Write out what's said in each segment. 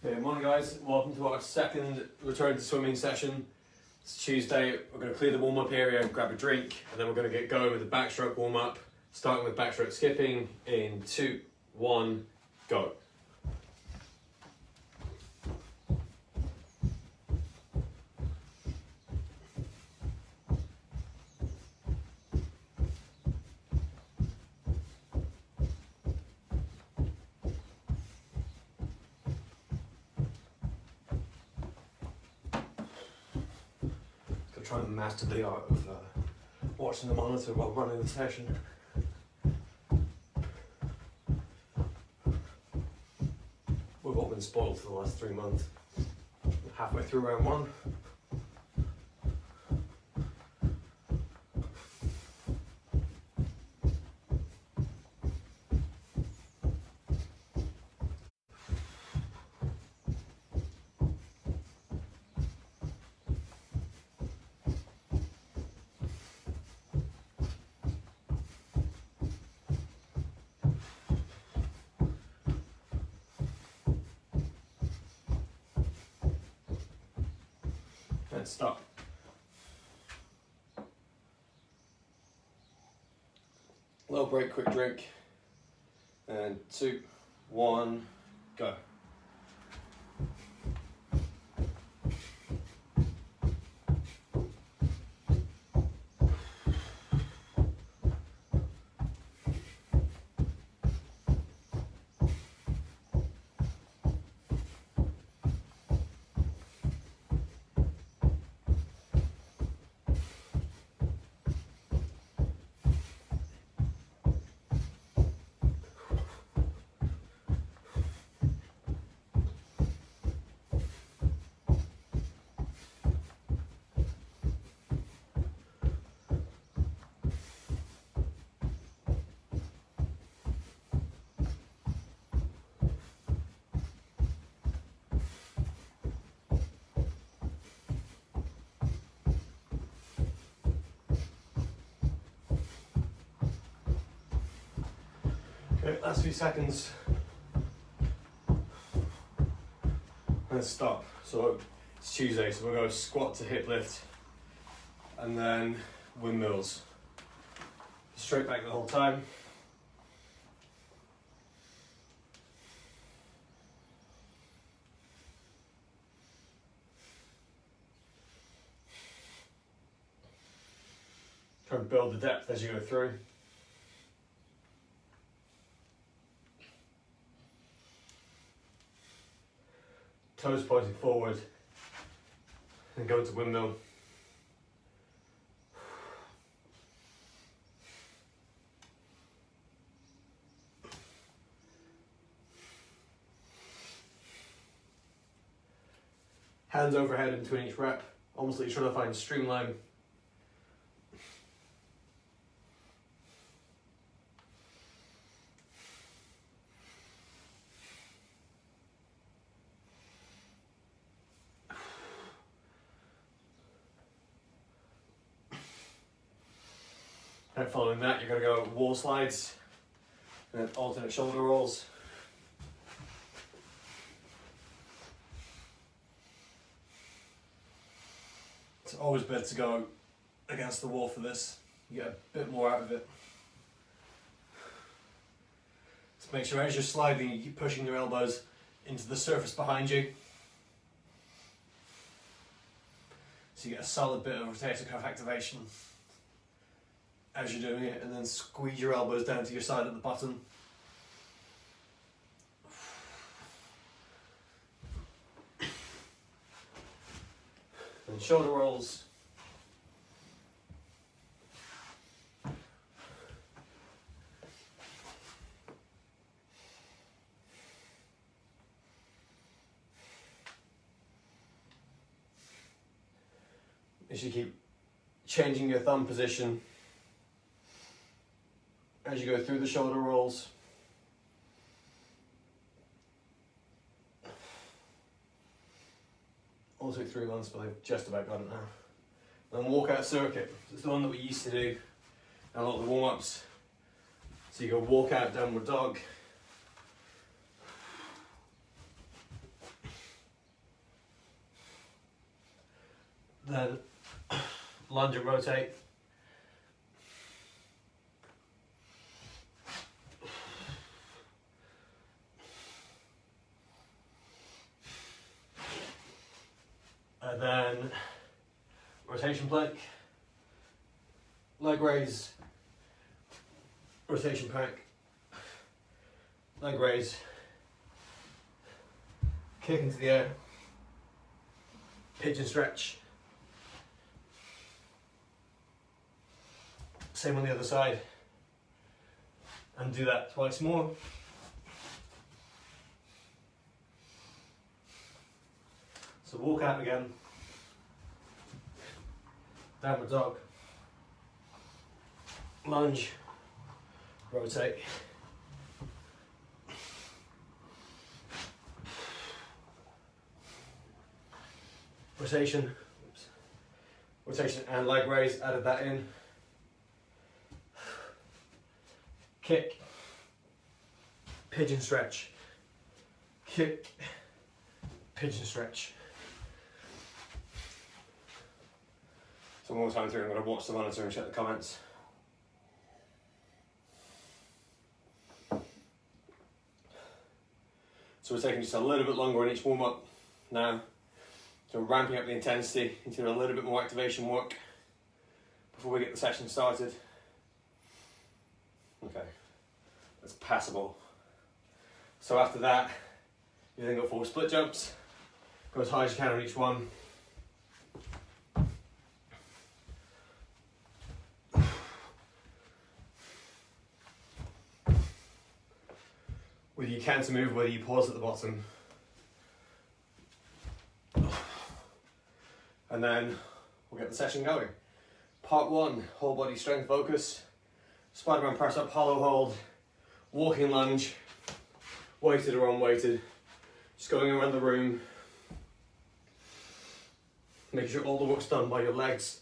Hey, morning guys, welcome to our second return to swimming session. It's Tuesday, we're going to clear the warm-up area, grab a drink, and then we're going to get going with the backstroke warm-up, starting with backstroke skipping in 2, 1, go. Try and master the art of watching the monitor while running the session. We've all been spoiled for the last 3 months. Halfway through round 1. And stop. Low break, quick drink. And 2, 1, go. Okay, last few seconds. And stop. So it's Tuesday, so we'll go squat to hip lift and then windmills. Straight back the whole time. Try and build the depth as you go through. Toes pointing forward and go into windmill. Hands overhead in between each rep, almost like you're trying to find streamline. And following that, you're going to go wall slides and then alternate shoulder rolls. It's always better to go against the wall for this. You get a bit more out of it. So make sure as you're sliding, you keep pushing your elbows into the surface behind you. So you get a solid bit of rotator cuff activation as you're doing it, and then squeeze your elbows down to your side at the bottom. And shoulder rolls. As you keep changing your thumb position as you go through the shoulder rolls. All took 3 months, but I've just about got it now. And then walkout circuit. It's the one that we used to do in a lot of the warm-ups. So you go walk out, downward dog. Then lunge and rotate. And then rotation plank, leg raise, rotation plank, leg raise, kick into the air, pigeon stretch. Same on the other side, and do that twice more. So walk out again, downward dog, lunge, rotate, rotation, rotation and leg raise, added that in, kick, pigeon stretch, kick, pigeon stretch. So one more time through, I'm going to watch the monitor and check the comments. So we're taking just a little bit longer on each warm up now. So we're ramping up the intensity into a little bit more activation work before we get the session started. Okay, that's passable. So after that, you then go 4 split jumps. Go as high as you can on each one. With your canter move, whether you pause at the bottom. And then we'll get the session going. Part 1, whole body strength focus. Spider-Man press up, hollow hold, walking lunge, weighted or unweighted. Just going around the room. Making sure all the work's done by your legs.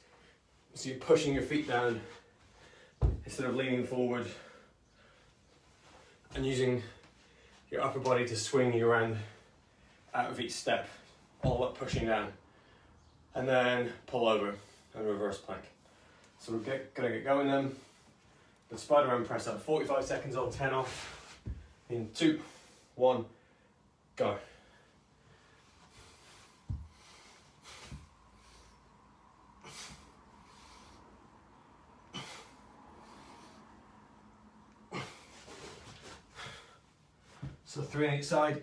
So you're pushing your feet down instead of leaning forward. And using your upper body to swing you around out of each step, all up pushing down. And then pull over and reverse plank. So we're gonna get going then. The Spider-Man press up, 45 seconds on, 10 off. In 2, 1, go. So 3 on each side.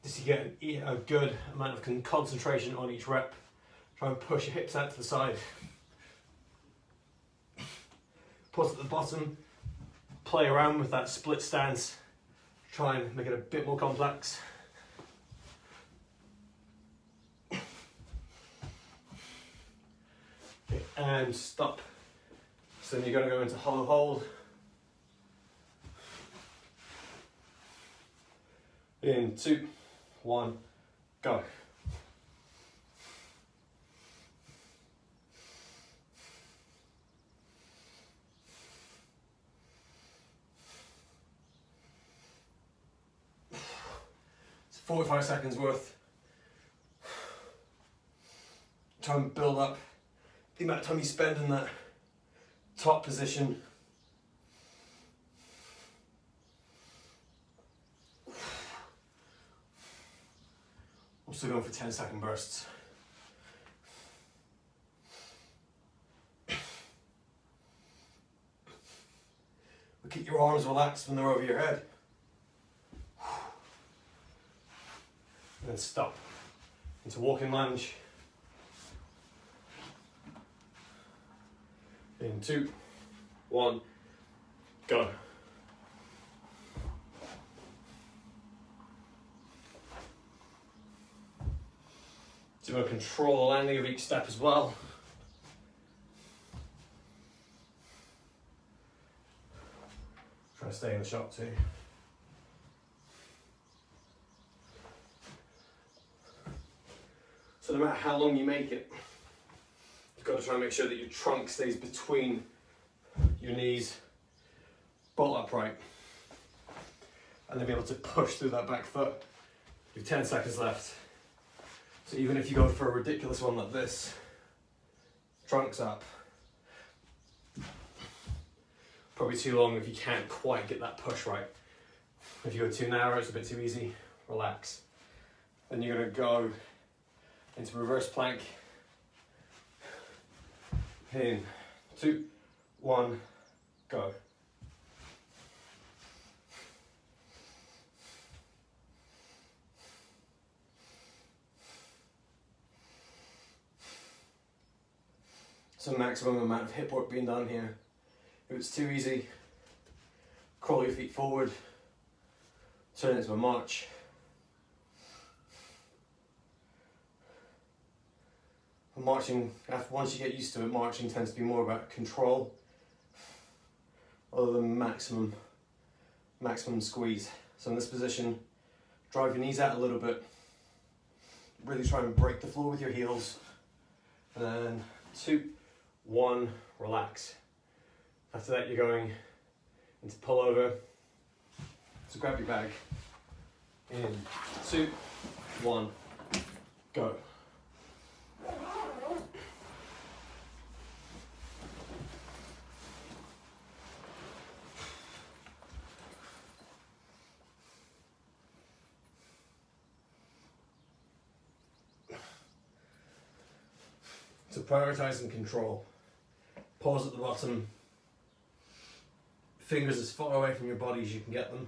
Just to get a good amount of concentration on each rep. Try and push your hips out to the side. Pause at the bottom. Play around with that split stance. Try and make it a bit more complex. And stop. So then you're going to go into hollow hold. In 2, 1, go. It's 45 seconds worth. Try and build up the amount of time you spend in that top position. I'm still going for 10-second bursts. But keep your arms relaxed when they're over your head. And then stop into walking lunge. In 2, 1, go. So you're going to control the landing of each step as well. Try to stay in the shot too. So no matter how long you make it, you've got to try and make sure that your trunk stays between your knees, bolt upright. and then be able to push through that back foot. You have 10 seconds left. So even if you go for a ridiculous one like this, trunks up, probably too long if you can't quite get that push right. If you go too narrow, it's a bit too easy, relax. Then you're gonna go into reverse plank. In 2, 1, go. Some maximum amount of hip work being done here. If it's too easy, crawl your feet forward, turn it into a march. Marching, once you get used to it, marching tends to be more about control other than maximum squeeze. So in this position, drive your knees out a little bit, really try and break the floor with your heels, and then 2, 1, relax. After that you're going into pullover, so grab your bag, in 2, 1, go. So prioritizing control. Pause at the bottom. Fingers as far away from your body as you can get them.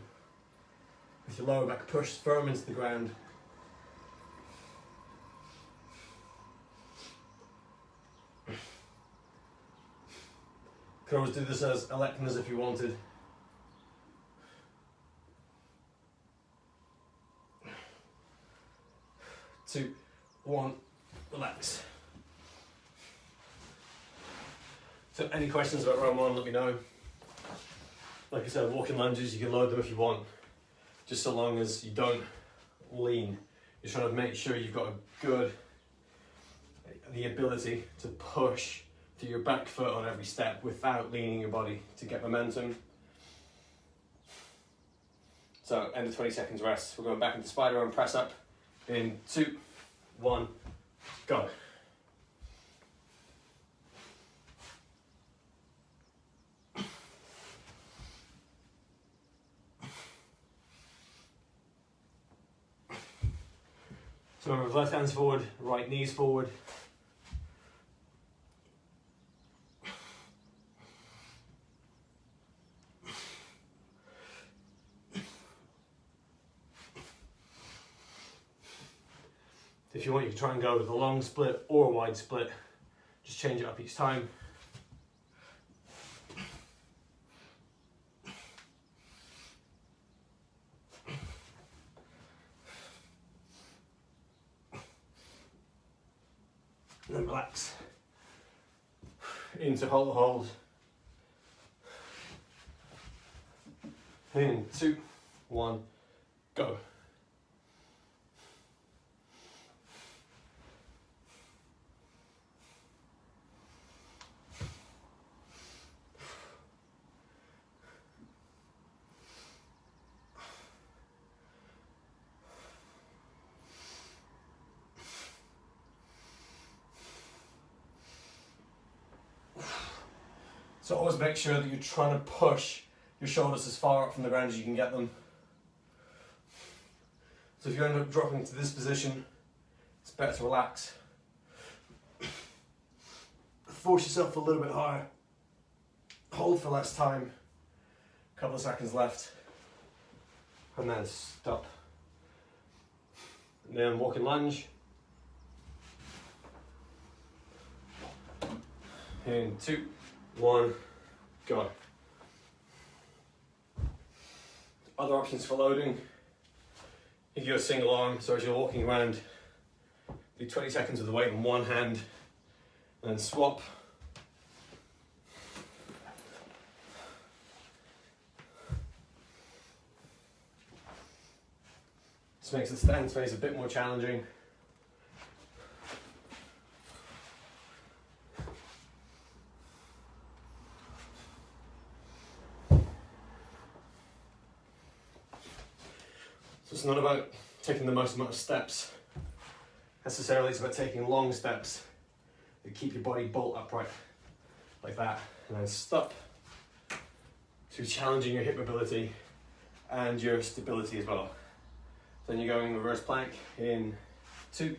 With your lower back pushed firm into the ground. Could always do this as electing as if you wanted. Two, one, relax. So any questions about round one, let me know. Like I said, walking lunges, you can load them if you want, just so long as you don't lean. You're trying to make sure you've got the ability to push to your back foot on every step without leaning your body to get momentum. So end of 20 seconds rest. We're going back into spider arm press up in 2, 1, go. So remember, left hands forward, right knees forward. If you want, you can try and go with a long split or a wide split. Just change it up each time. And then relax. Into hold. In 2, 1, go. So always make sure that you're trying to push your shoulders as far up from the ground as you can get them. So if you end up dropping into this position, it's better to relax. Force yourself a little bit higher. Hold for less time. A couple of seconds left. And then stop. And then walking lunge. In 2, 1, go. Other options for loading. You go single arm, so as you're walking around, do 20 seconds with the weight in one hand, and then swap. This makes the stand space a bit more challenging. it's not about taking the most amount of steps necessarily, it's about taking long steps that keep your body bolt upright, like that. And then stop. So challenging your hip mobility and your stability as well. Then you're going reverse plank in 2,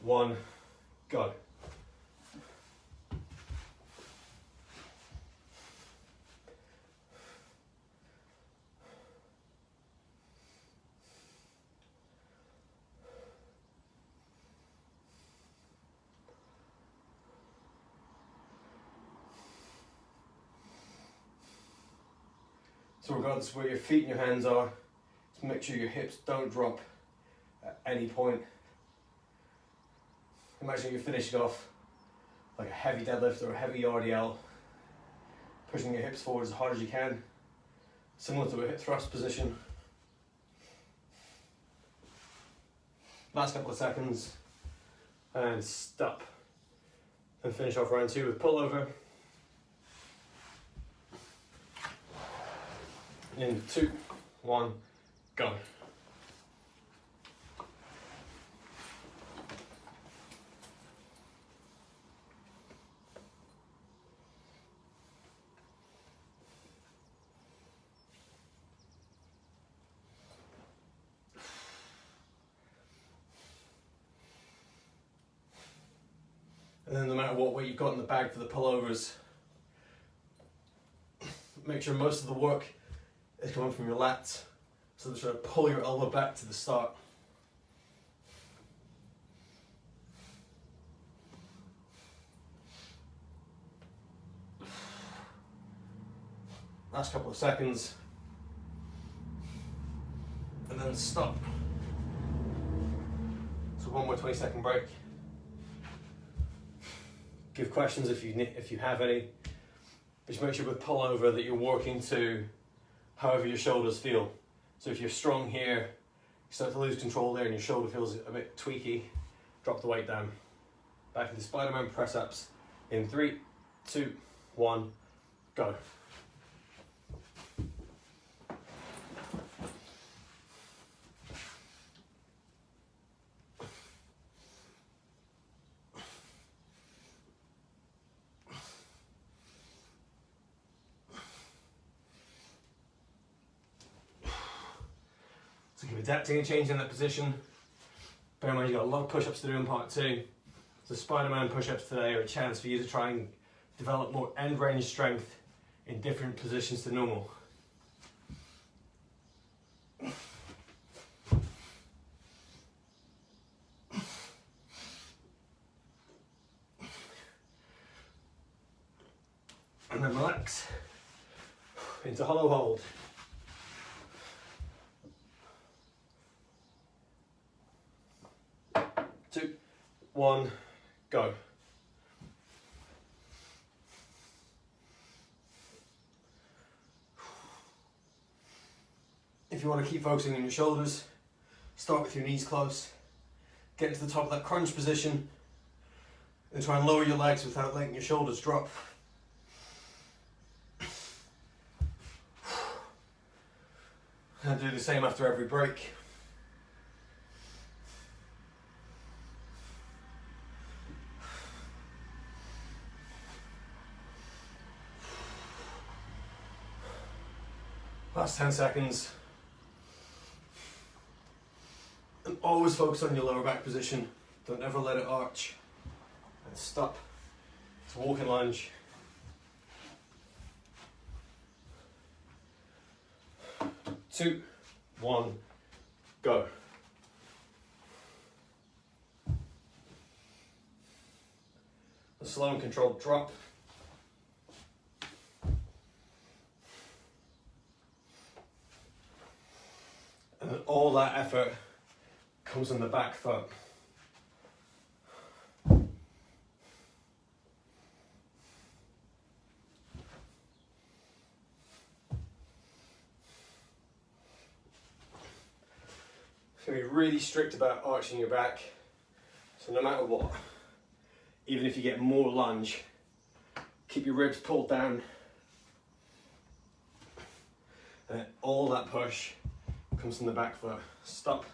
1, go. So regardless of where your feet and your hands are, just make sure your hips don't drop at any point. Imagine you're finishing off like a heavy deadlift or a heavy RDL, pushing your hips forward as hard as you can, similar to a hip thrust position. Last couple of seconds, and stop. And finish off round 2 with pullover. In 2, 1, go. And then no matter what weight you've got in the bag for the pullovers, make sure most of the work is coming from your lats, so just try to pull your elbow back to the start. Last couple of seconds, and then stop. So one more 20-second break. Give questions if you have any. But just make sure with pullover that you're working to however your shoulders feel. So if you're strong here, you start to lose control there and your shoulder feels a bit tweaky, drop the weight down. Back into Spider-Man press-ups in 3, 2, 1, go. So keep adapting and changing that position. Bear in mind you've got a lot of push-ups to do in part 2. So Spider-Man push-ups today are a chance for you to try and develop more end range strength in different positions to normal. And then relax into hollow hold. Two, 1, go. If you want to keep focusing on your shoulders, start with your knees close, get into the top of that crunch position, and try and lower your legs without letting your shoulders drop. And do the same after every break. Last 10 seconds. And always focus on your lower back position. Don't ever let it arch. And stop. It's a walking lunge. Two, 1, go. A slow and controlled drop. And all that effort comes on the back foot. So be really strict about arching your back. So no matter what, even if you get more lunge, keep your ribs pulled down. And all that push comes from the back foot. Stop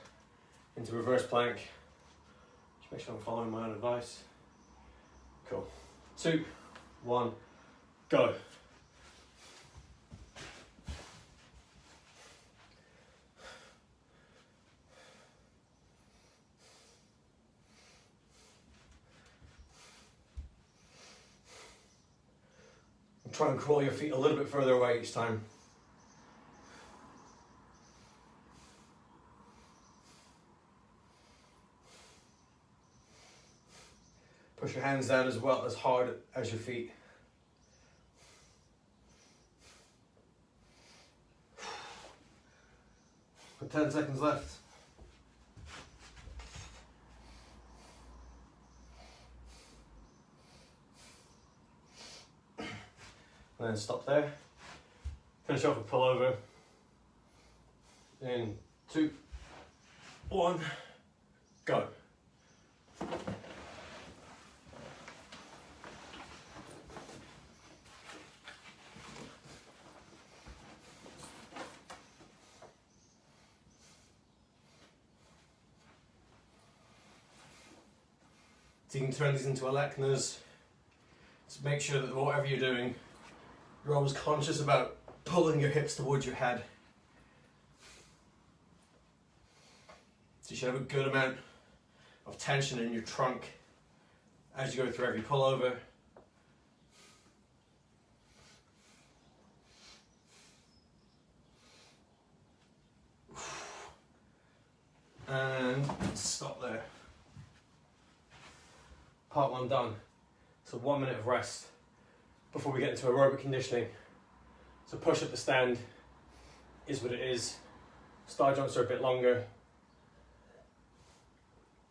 into reverse plank. Just make sure I'm following my own advice. Cool. 2, 1, go. And try and crawl your feet a little bit further away each time. Push your hands down as well, as hard as your feet. Got 10 seconds left. And then stop there. Finish off with pullover. In 2, 1, go. So you can turn these into Aleknas. Just make sure that whatever you're doing, you're always conscious about pulling your hips towards your head. So you should have a good amount of tension in your trunk as you go through every pullover. And stop there. Part 1 done. So 1 minute of rest before we get into aerobic conditioning. So push up the stand is what it is. Star jumps are a bit longer.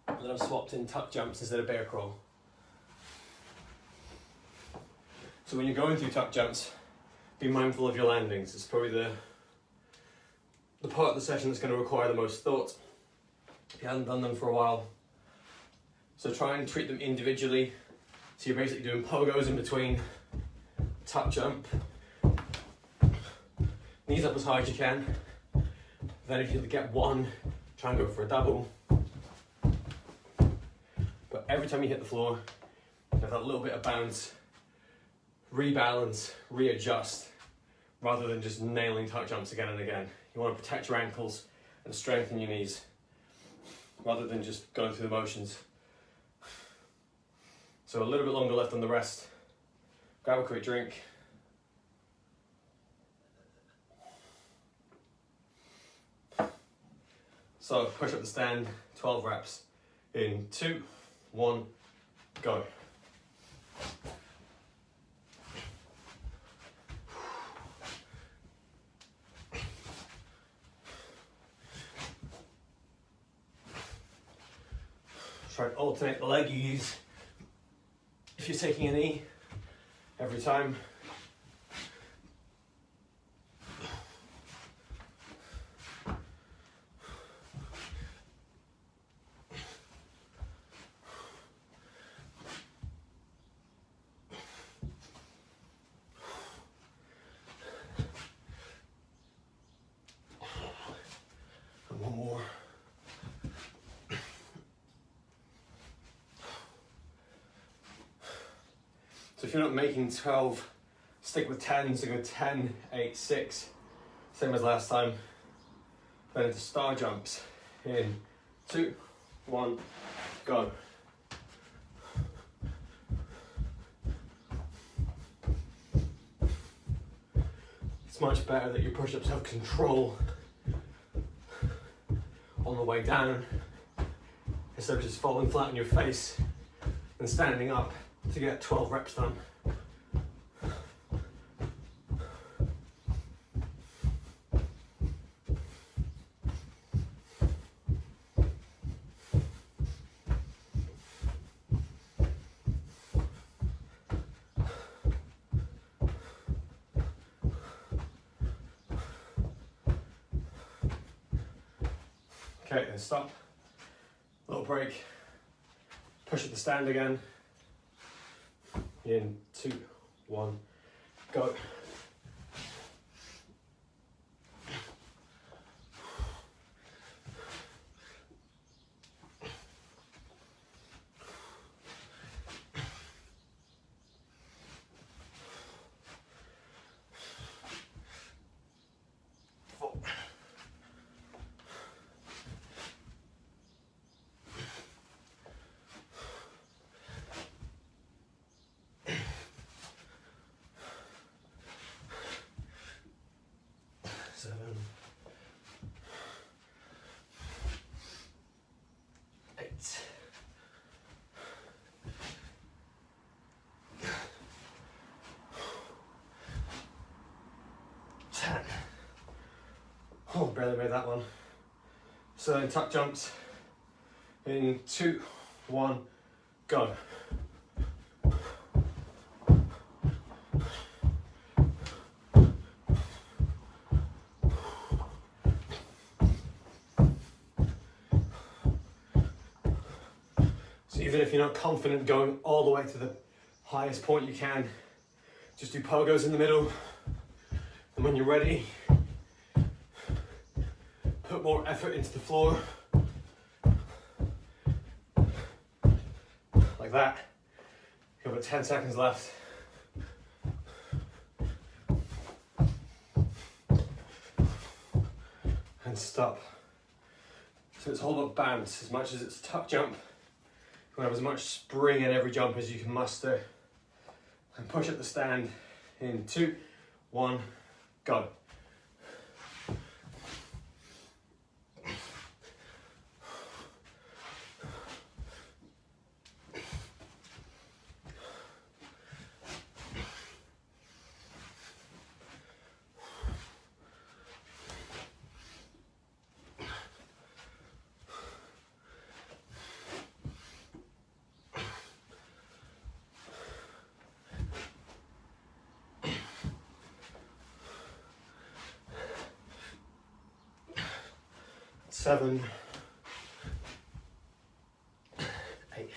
And then I've swapped in tuck jumps instead of bear crawl. So when you're going through tuck jumps, be mindful of your landings. It's probably the part of the session that's going to require the most thought if you haven't done them for a while. So try and treat them individually. So you're basically doing pogos in between, tuck jump, knees up as high as you can. Then if you get one, try and go for a double. But every time you hit the floor, you have that little bit of bounce, rebalance, readjust, rather than just nailing tuck jumps again and again. You want to protect your ankles and strengthen your knees, rather than just going through the motions. So a little bit longer left on the rest. Grab a quick drink. So push up the stand, 12 reps. In 2, 1, go. Try to alternate the leg you use. If you're taking a knee every time. And one more. So if you're not making 12, stick with 10, so go 10, 8, 6, same as last time. Then into star jumps. In 2, 1, go. It's much better that your push-ups have control on the way down, instead of just falling flat on your face and standing up to get 12 reps done. Okay, then stop. Little break. Push at the stand again. In 2, 1, go. Oh, barely made that one. So then tuck jumps in 2, 1, go. So even if you're not confident going all the way to the highest point you can, just do pogos in the middle, and when you're ready, put more effort into the floor, like that. You've got 10 seconds left. And stop. So it's all about bounce. As much as it's tuck jump, you want to have as much spring in every jump as you can muster. And push up the stand in 2, 1, go. Seven, 8.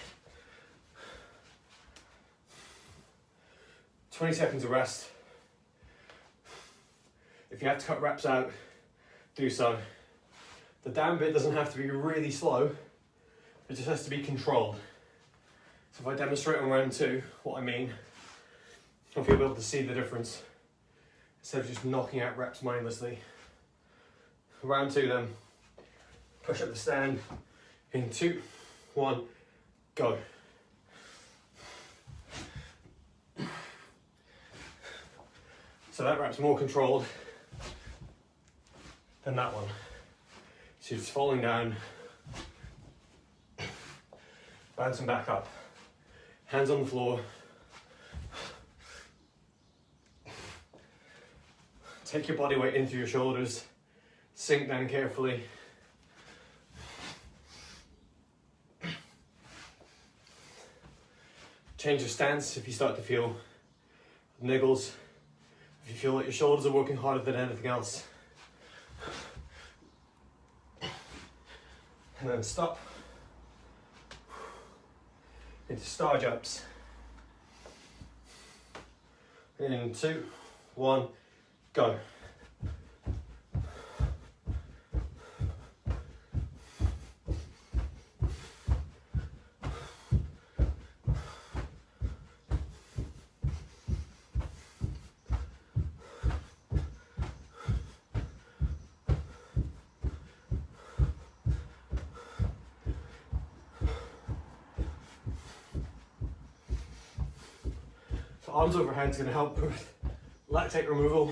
20 seconds of rest. If you have to cut reps out, do so. The down bit doesn't have to be really slow, it just has to be controlled. So if I demonstrate on round 2 what I mean, I'll be able to see the difference instead of just knocking out reps mindlessly. Round 2 then. Push up the stand in 2, 1, go. So that rep's more controlled than that one. So you're just falling down, bouncing back up, hands on the floor. Take your body weight into your shoulders, sink down carefully. Change your stance if you start to feel niggles, if you feel like your shoulders are working harder than anything else. And then stop into star jumps. In 2, 1, go. Arms overhead is going to help with lactate removal.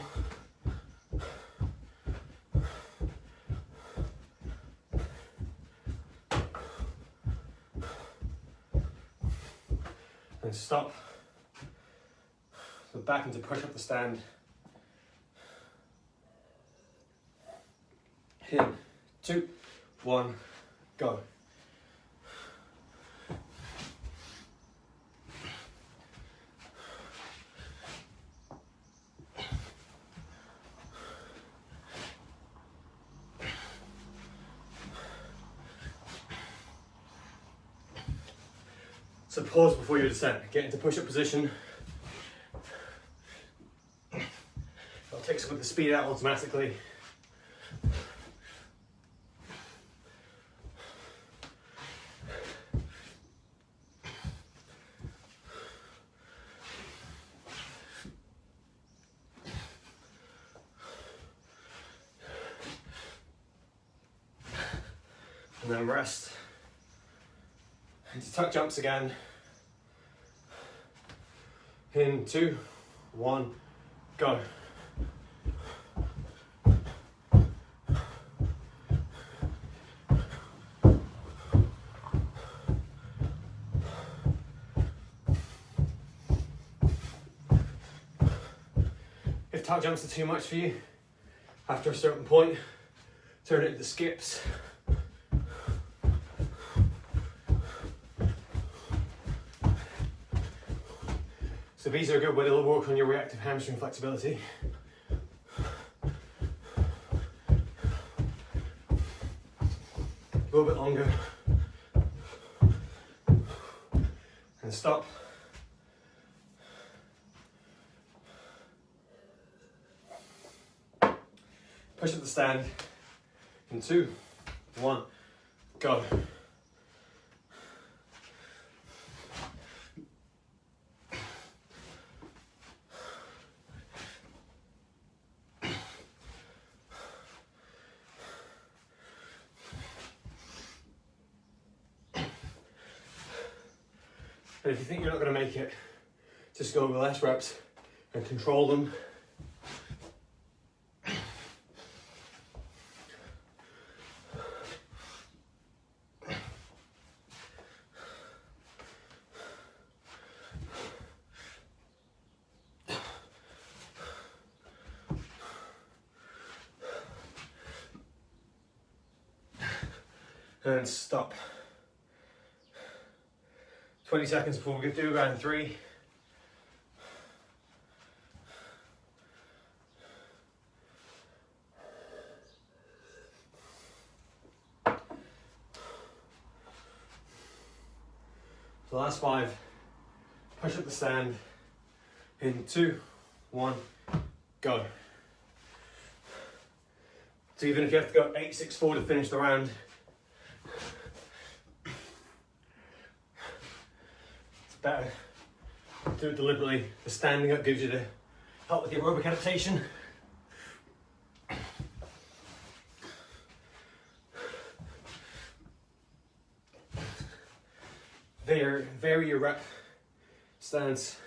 And stop. So back into push up the stand. In 2, 1, go. So pause before your descent, get into push-up position. That'll take some of the speed out automatically. And then rest. Into tuck jumps again. In 2, 1, go. If tuck jumps are too much for you, after a certain point, turn it into skips. So these are a good way to work on your reactive hamstring flexibility. A little bit longer. And stop. Push up the stand. In 2, 1, go. But if you think you're not going to make it, just go with less reps and control them. And stop. 20 seconds before we do round 3. So last 5. Push up the stand. In 2, 1, go. So even if you have to go 8, 6, 4 to finish the round, better do it deliberately. The standing up gives you the help with the aerobic adaptation. Vary your rep stance.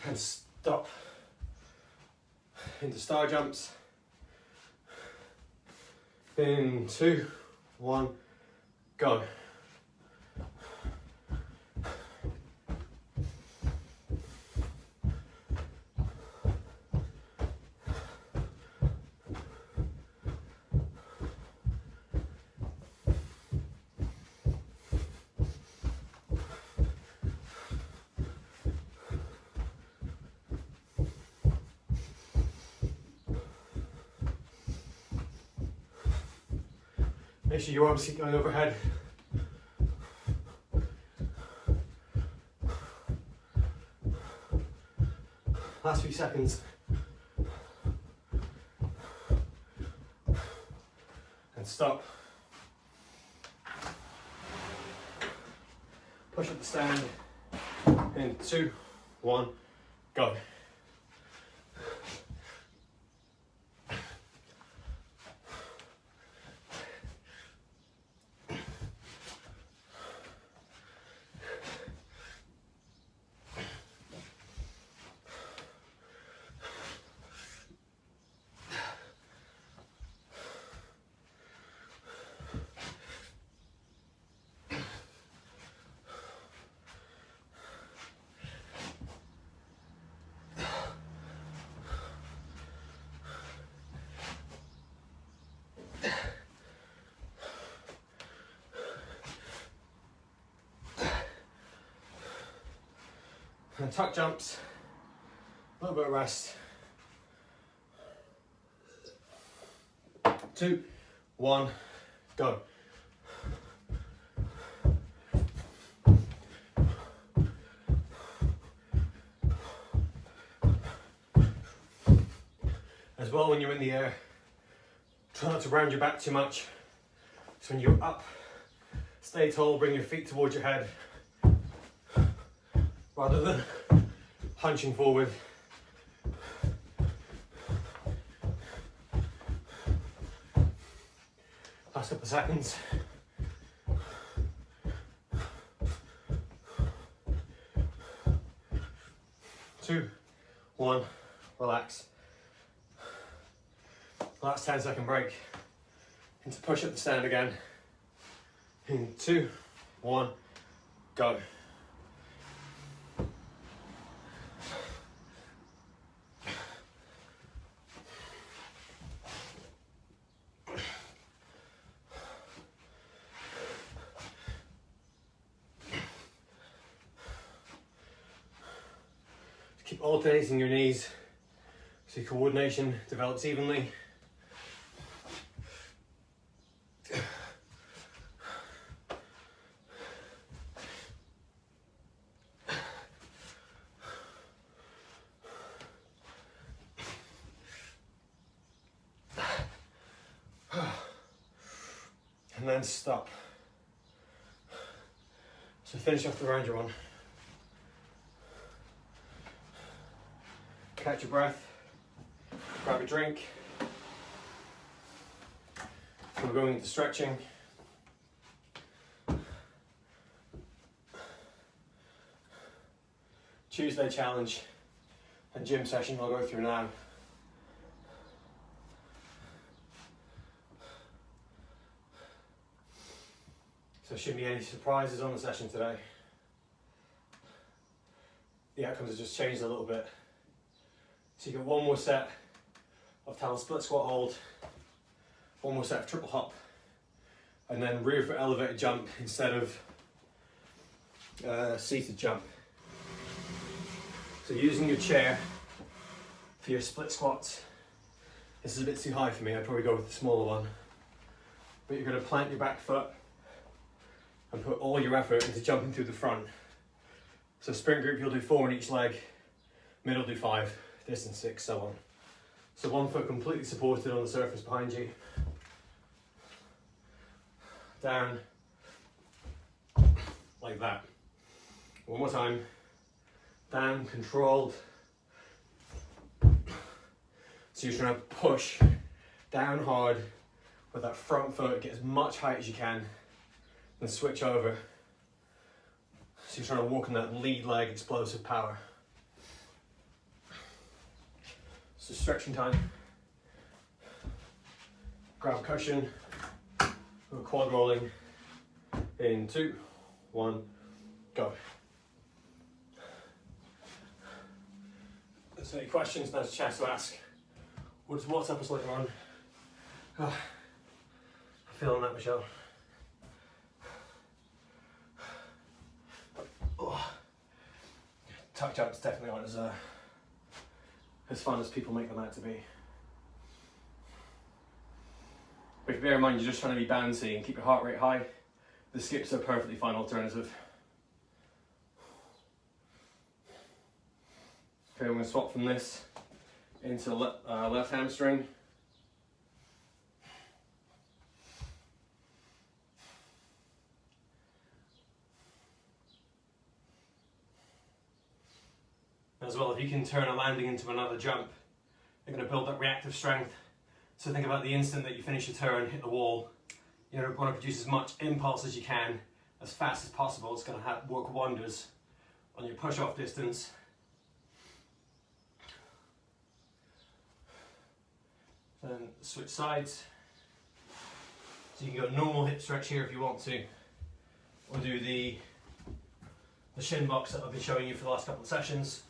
And stop into star jumps. In 2, 1, go. Make sure your arms keep going overhead. Last few seconds. And stop. Push up the stand. In 2, 1, go. And tuck jumps, a little bit of rest. 2, 1, go. As well, when you're in the air, try not to round your back too much. So when you're up, stay tall, bring your feet towards your head, rather than hunching forward. Last couple of seconds. 2, 1, relax. Last 10-second break into push up the stand again. In 2, 1, go. Keep alternating your knees so your coordination develops evenly. And then stop. So finish off the round you're on. Catch your breath, grab a drink. We're going into stretching. Tuesday challenge and gym session I'll go through now. So there shouldn't be any surprises on the session today. The outcomes have just changed a little bit. So you get one more set of towel split squat hold, one more set of triple hop, and then rear foot elevated jump instead of seated jump. So using your chair for your split squats. This is a bit too high for me, I'd probably go with the smaller one. But you're going to plant your back foot and put all your effort into jumping through the front. So sprint group, you'll do 4 on each leg, middle do 5, distance 6, so on. So one foot completely supported on the surface behind you. Down, like that. One more time. Down, controlled. So you're trying to push down hard with that front foot, get as much height as you can, then switch over. So you're trying to walk in that lead leg explosive power. So stretching time. Grab a cushion, we're quad rolling. In 2, 1, go. So any questions, now's a chance to ask. What's up us later on? Oh, I'm feeling that, Michelle. Oh. Tuck jumps definitely aren't as fun as people make them out to be. But bear in mind you're just trying to be bouncy and keep your heart rate high. The skips are a perfectly fine alternative. Okay, I'm going to swap from this into left hamstring. As well, if you can turn a landing into another jump, you're going to build that reactive strength. So think about the instant that you finish your turn, hit the wall, you want to produce as much impulse as you can, as fast as possible. It's going to work wonders on your push-off distance. Then switch sides. So you can go normal hip stretch here if you want to, or do the shin box that I've been showing you for the last couple of sessions.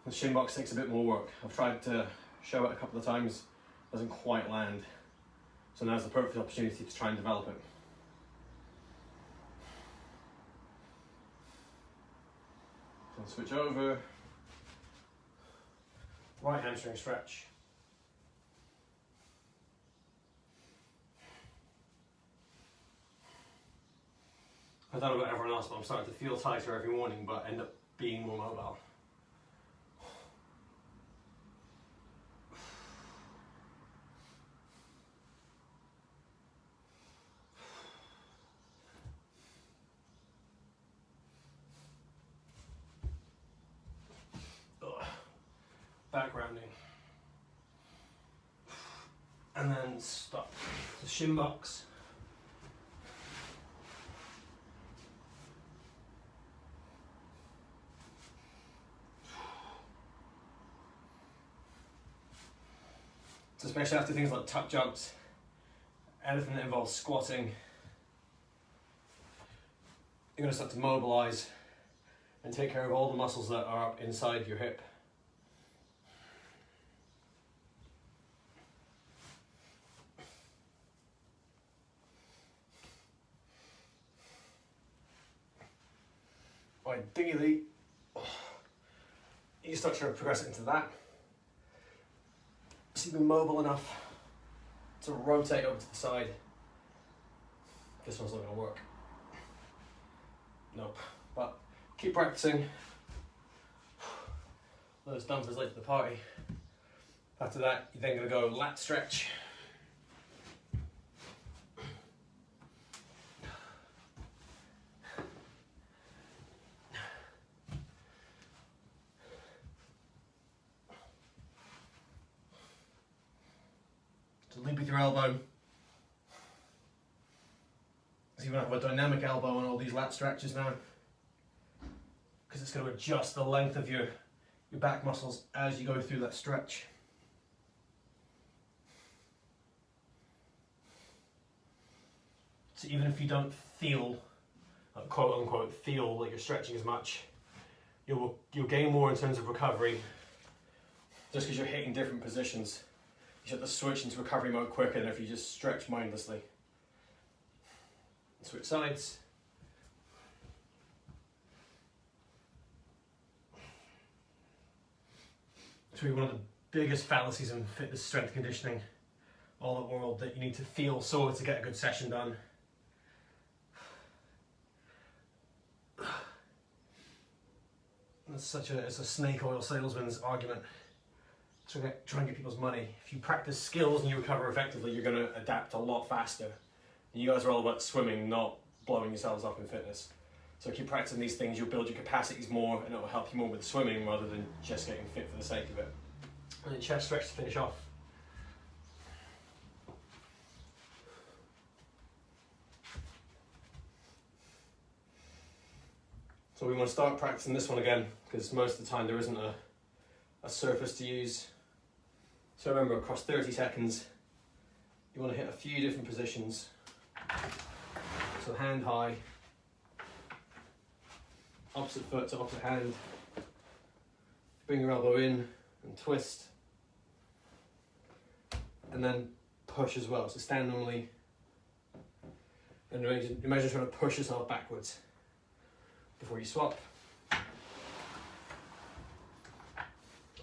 The shin box takes a bit more work. I've tried to show it a couple of times, doesn't quite land. So now's the perfect opportunity to try and develop it. So switch over. Right hamstring stretch. I don't know about everyone else, but I'm starting to feel tighter every morning, but end up being more mobile. Back rounding. And then stop. So shin box. especially after things like tuck jumps, anything that involves squatting, you're going to start to mobilise and take care of all the muscles that are up inside your hip. Ideally, you start to progress it into that. So you've been mobile enough to rotate over to the side. This one's not going to work. Nope. But keep practicing. Those dumpers late to the party. After that, you're then going to go lat stretch. So lead with your elbow. So you want to have a dynamic elbow on all these lat stretches now, because it's going to adjust the length of your back muscles as you go through that stretch. So even if you don't feel, quote unquote, feel like you're stretching as much, you'll gain more in terms of recovery, just because you're hitting different positions. You have to switch into recovery mode quicker than if you just stretch mindlessly. Switch sides. It's really one of the biggest fallacies in fitness strength conditioning all the world, that you need to feel sore to get a good session done. It's a snake oil salesman's argument. Try and get people's money. If you practice skills and you recover effectively, you're going to adapt a lot faster. And you guys are all about swimming, not blowing yourselves up in fitness. So keep practicing these things, you'll build your capacities more, and it will help you more with swimming rather than just getting fit for the sake of it. And then chest stretch to finish off. So we want to start practicing this one again, because most of the time there isn't a surface to use. So remember, across 30 seconds, you want to hit a few different positions. So hand high, opposite foot to opposite hand. Bring your elbow in and twist. And then push as well. So stand normally. And imagine trying to push yourself backwards before you swap. I'm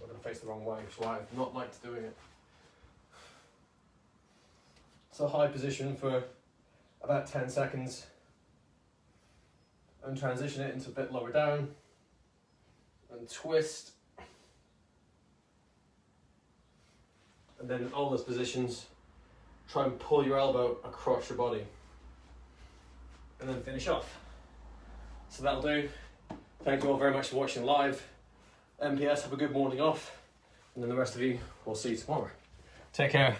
going to face the wrong way, which is why I've not liked doing it. So high position for about 10 seconds. And transition it into a bit lower down. And twist. And then in all those positions, try and pull your elbow across your body. And then finish off. So that'll do. Thank you all very much for watching live. MPS, have a good morning off. And then the rest of you, we'll see you tomorrow. Take care.